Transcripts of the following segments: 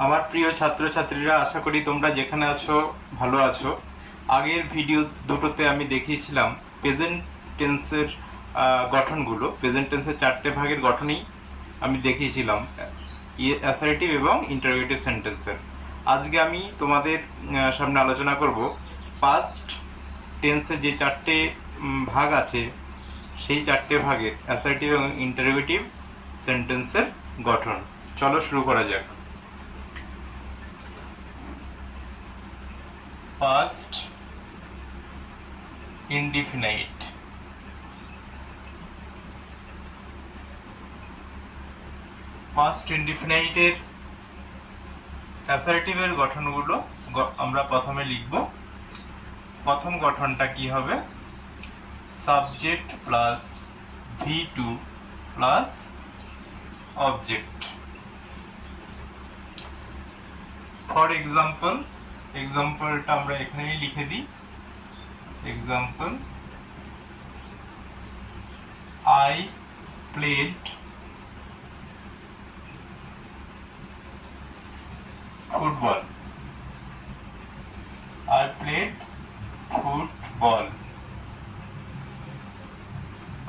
আমার প্রিয় ছাত্রছাত্রীরা, আশা করি তোমরা যেখানে আছো ভালো আছো। আগের ভিডিও দুটোতে আমি দেখিয়েছিলাম প্রেজেন্ট টেন্সের গঠনগুলো। প্রেজেন্ট টেন্সের চারটে ভাগের গঠনই আমি দেখিয়েছিলাম, অ্যাসার্টিভ এবং ইন্টারোগেটিভ সেন্টেন্সের। আজকে আমি তোমাদের সামনে আলোচনা করব পাস্ট টেন্সের যে চারটে ভাগ আছে, সেই চারটে ভাগের অ্যাসার্টিভ এবং ইন্টারোগেটিভ সেন্টেন্সের গঠন। চলো শুরু করা যাক। Past indefinite, past indefinite এর অ্যাসার্টিভ এর গঠনগুলো আমরা প্রথমে লিখব। প্রথম গঠনটা কি হবে? Subject plus V2 plus object. For এক্সাম্পলটা আমরা এখানেই লিখে দিই। Example, I played football. I played football.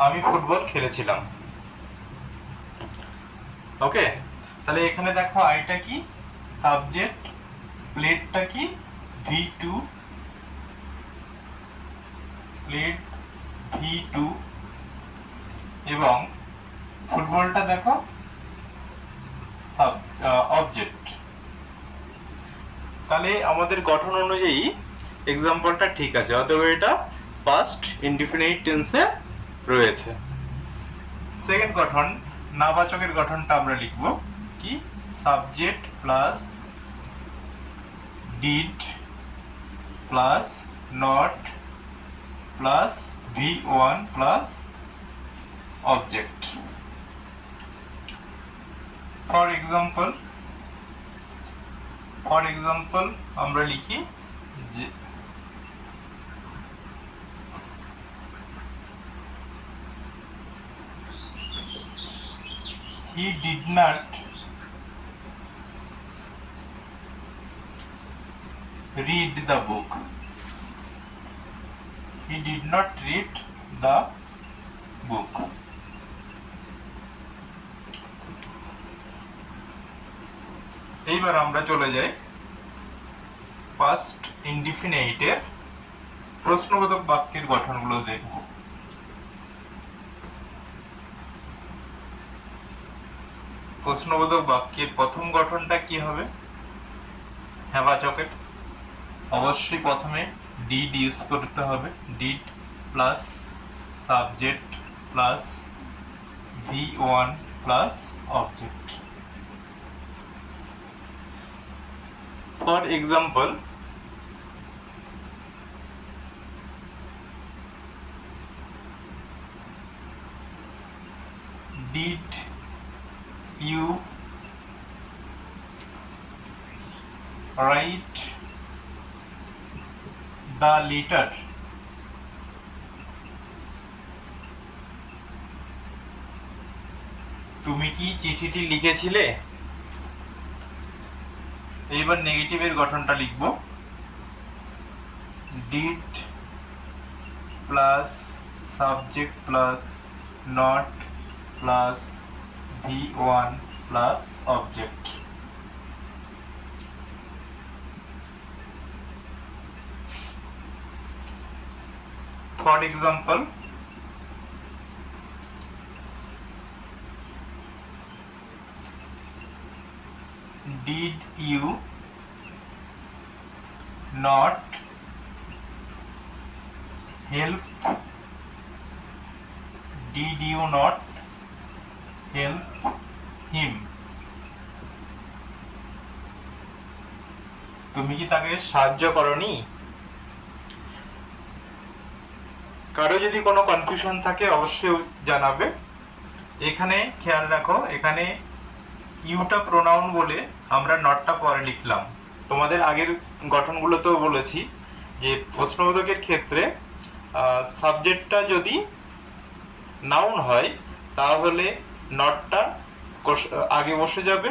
আমি ফুটবল খেলেছিলাম। ওকে, তাহলে এখানে দেখো আইটা কি? সাবজেক্ট, প্লেডটা কি? V2, প্লেড V2 এবং ফুটবলটা দেখো অবজেক্ট। তাহলে আমাদের গঠন অনুযায়ী এক্সাম্পলটা ঠিক আছে, অতএব এটা পাস্ট ইনডিফিনিট টেন্সে রয়েছে। সেকেন্ড গঠন, নাবাচকের গঠনটা আমরা লিখব কি? Subject plus did plus not plus V1 plus object. For example আমরা লিখি যে he did not read the book. He did not read the book. এইবার আমরা চলে যাই পাস্ট ইনডিফিনাইটের প্রশ্নবোধক বাক্যের গঠনগুলো দেখব। প্রশ্নবোধক বাক্যের প্রথম গঠনটা কি হবে? হ্যাবাচকের। অবশ্যই প্রথমে ডিড ইউজ করতে হবে। Did plus subject plus V1 plus object. For example, did you write the letter? তুমি কি চিঠিটি লিখেছিলে? এইবার নেগেটিভের গঠনটা লিখব। Did plus subject plus not plus V1 plus object. For example, did you not help? Did you not help him? তুমি কি তাকে সাহায্য করনি? কারো যদি কোনো কনফিউশন থাকে অবশ্যই জানাবে। এখানে খেয়াল রাখো, এখানে ইউটা প্রোনাউন বলে আমরা নটটা পরে লিখলাম। তোমাদের আগের গঠনগুলোতেও বলেছি যে প্রশ্নবোধকের ক্ষেত্রে সাবজেক্টটা যদি নাউন হয় তাহলে নটটা আগে বসে যাবে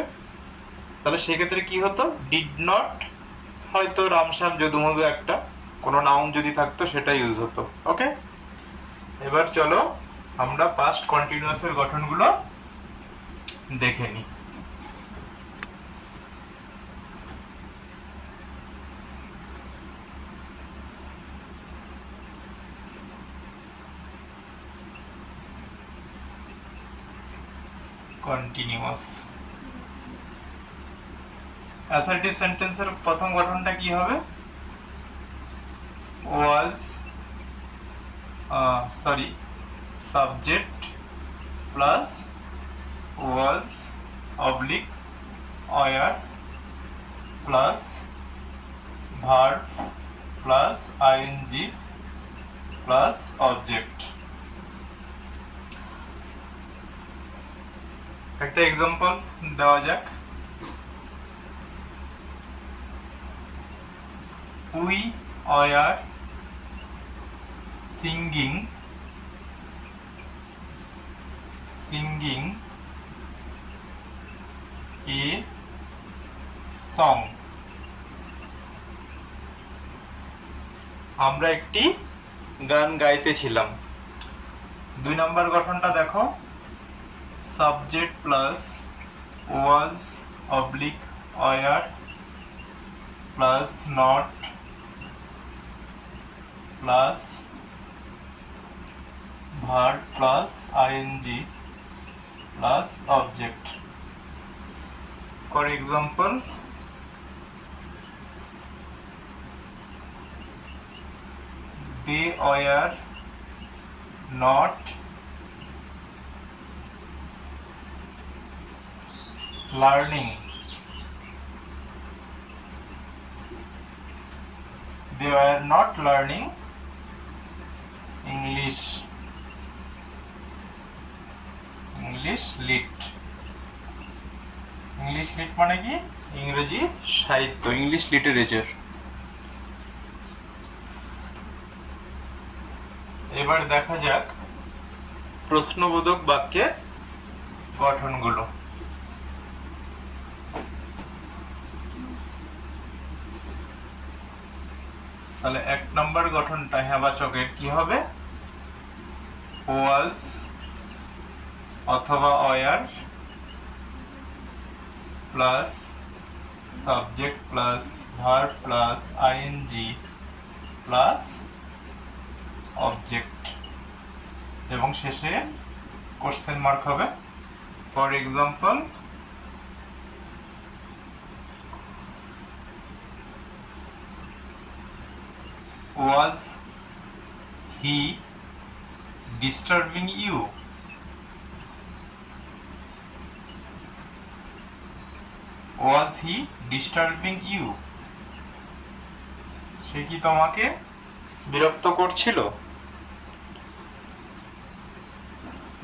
তাহলে সেক্ষেত্রে কি হতো, ডিড নট, হয়তো রামশ্যাম যদুমধু একটা কোনো নাউন যদি থাকতো সেটা ইউজ হতো। ওকে, এবার চলো আমরা পাস্ট কন্টিনিউয়াসের গঠনগুলো দেখে নিই। কন্টিনিউয়াস অ্যাসার্টিভ সেন্টেন্সের প্রথম গঠনটা কি হবে, was subject plus was oblique were plus verb plus ING plus object. একটা এক্সাম্পল দেওয়া যাক। We are singing a song. আমরা একটি গান গাইতেছিলাম। 2 নম্বর গঠনটা দেখো, subject plus was oblique were plus not plus verb plus ING plus object. For example, they were not learning English lit। English lit মানে কি, ইংরেজি সাহিত্য, ইংলিশ লিটারেচার। এবার দেখা যাক প্রশ্নবোধক বাক্যের গঠনগুলো। তাহলে 1 নম্বর গঠনটা হ্যাবাচকের কি হবে, ওয়াজ অথবা were plus subject plus verb plus ING plus object, এবং শেষে কোশ্চেন মার্ক হবে। For example, was he disturbing you? Was he disturbing you? সে কি তোমাকে বিরক্ত করছিল?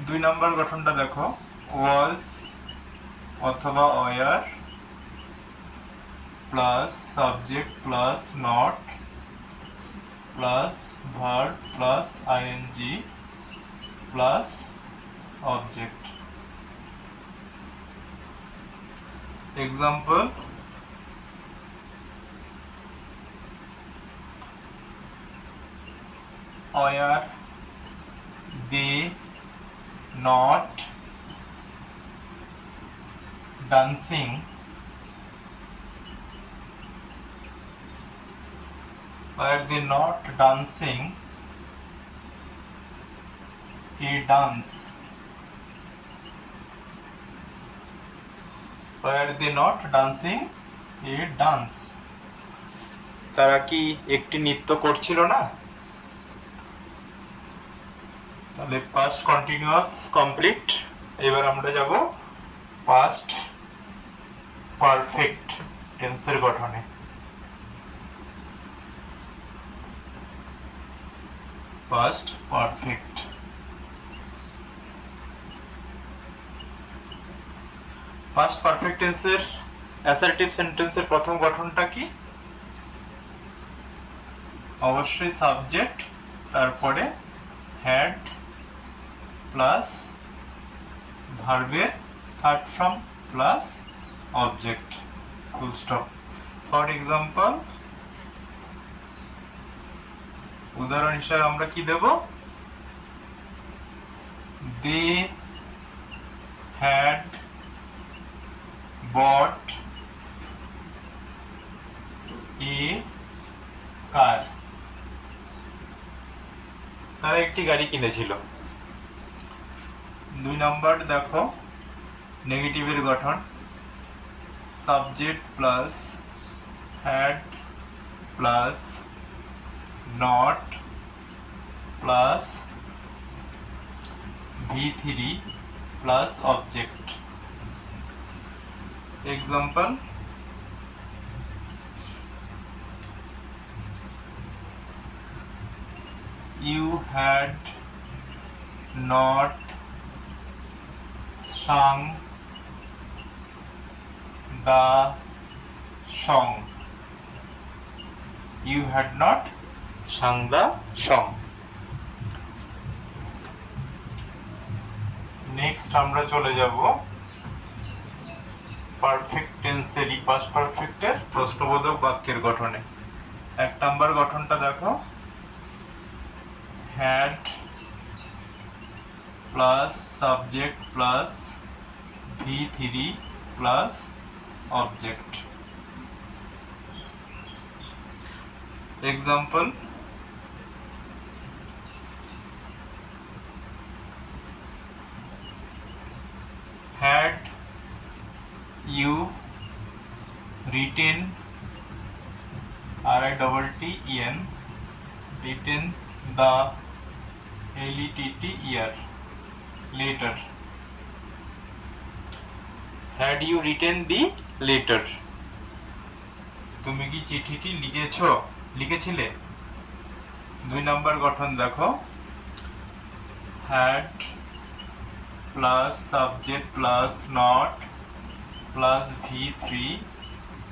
2 নম্বর গঠনটা দেখো, was অথবা were plus subject plus not plus verb plus ING plus object. Example, were they not dancing a dance? Were they not dancing a dance? তারা কি একটি নৃত্য করছিল না? তাহলে পাস্ট কন্টিনিউয়াস কমপ্লিট। এবার আমরা যাব পাস্ট পারফেক্ট টেন্সের গঠনে। পাস্ট পারফেক্ট, পাস্ট পারফেক্ট টেন্সের অ্যাসার্টিভ সেন্টেন্সের প্রথম গঠনটা কি, অবশ্যই সাবজেক্ট তারপরে হ্যাড প্লাস ভার্বের third form plus object. Full stop. For example, উদাহরণ হিসাবে আমরা কি দেব? দে হ্যাড বট এ কার। তারা একটি গাড়ি কিনেছিল। 2 নম্বর দেখো, নেগেটিভের গঠন, subject plus had plus not plus V3 plus object. Example, you had not sung the song. You had not sung the song. Next আমরা চলে যাব পারফেক্ট টেন্সের পাস্ট পারফেক্টের প্রশ্নবোধক বাক্যের গঠনে। 1 নম্বর গঠনটা দেখো, had plus subject plus V3 plus object. Example, had you written RITTEN written the LETTER letter. Had you written the letter? তুমি কি চিঠিটি লিখেছিলে? 2 নম্বর গঠন দেখো, had plus subject plus not plus V3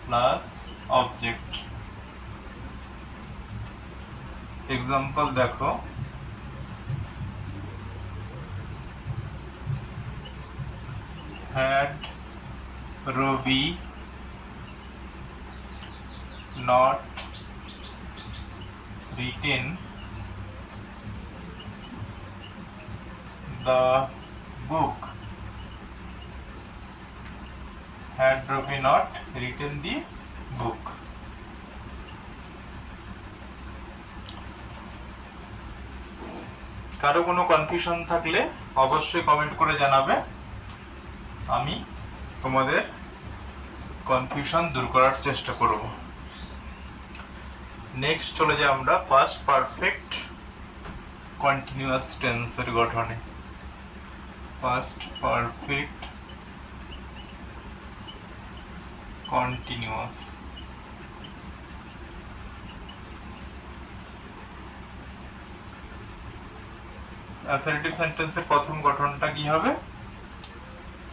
plus object. Example দেখো, had Robi not written the book? Had Robi not written the book? কারো কোনো confusion থাকলে অবশ্যই কমেন্ট করে জানাবে, আমি তোমাদের কনফিউশন দূর করার চেষ্টা করব। নেক্সট চলে যাই আমরা পাস্ট পারফেক্ট কন্টিনিউয়াস টেন্সের গঠনে। Past perfect continuous. অ্যাসার্টিভ সেন্টেন্সের প্রথম গঠনটা কি হবে?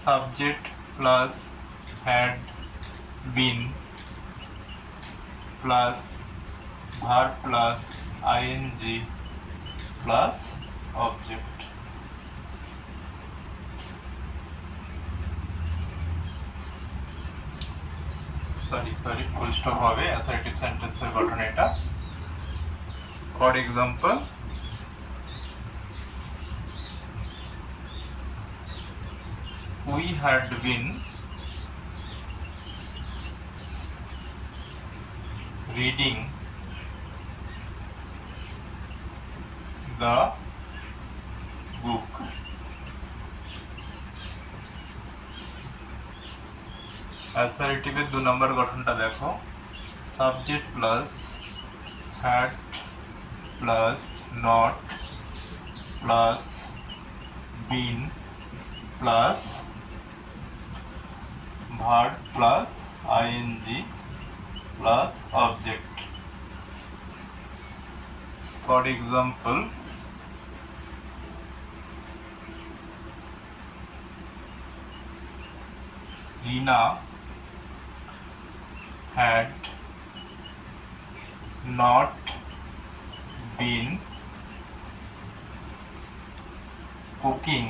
Subject plus had been plus verb plus ING plus object. Sorry full stop হবে অ্যাসার্টিভ সেন্টেন্সের গঠন এটা। For example, we had been reading the book. অ্যাসার্টিভের 2 নম্বর গঠনটা দেখো, subject plus had plus not plus been plus verb plus ING plus object. For example, Rina had not been cooking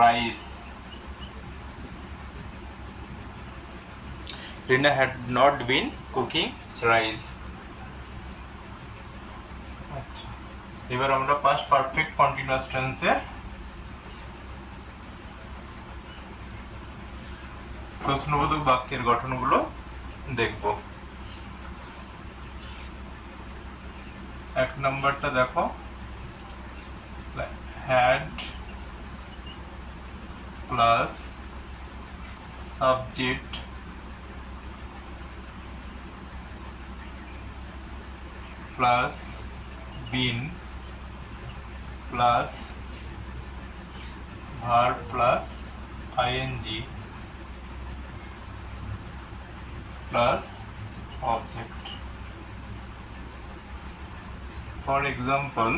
rice Rina had not been cooking rice. আচ্ছা, এবার আমরা past perfect continuous টেন্সের প্রশ্নবোধক বাক্যের গঠনগুলো দেখব। এক নম্বরটা দেখো, had plus subject plus been plus verb plus ING plus object. For example,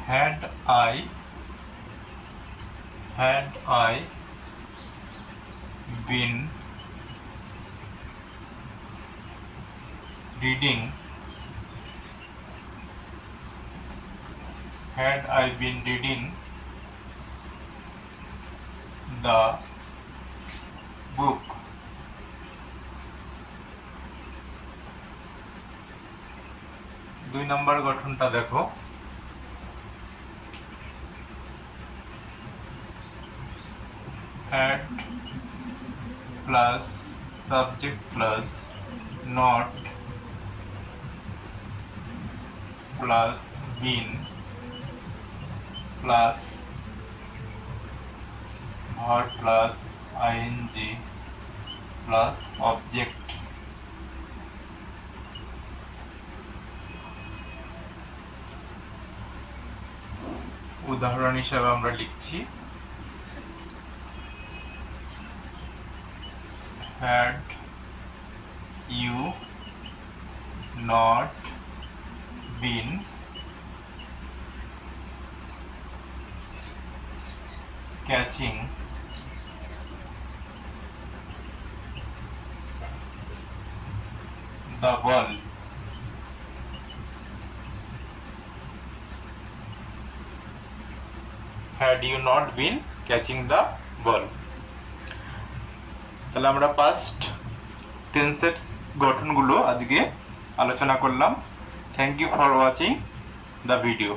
had I been reading the book, দুই নম্বর গঠনটা দেখো, had plus subject plus not plus been plus verb plus ing plus object। উদাহরণ হিসাবে আমরা লিখছি, had you not been catching the ball, had you not been catching the ball। তাহলে আমরা past টেন্সের গঠনগুলো আজকে আলোচনা করলাম। Thank you for watching the video.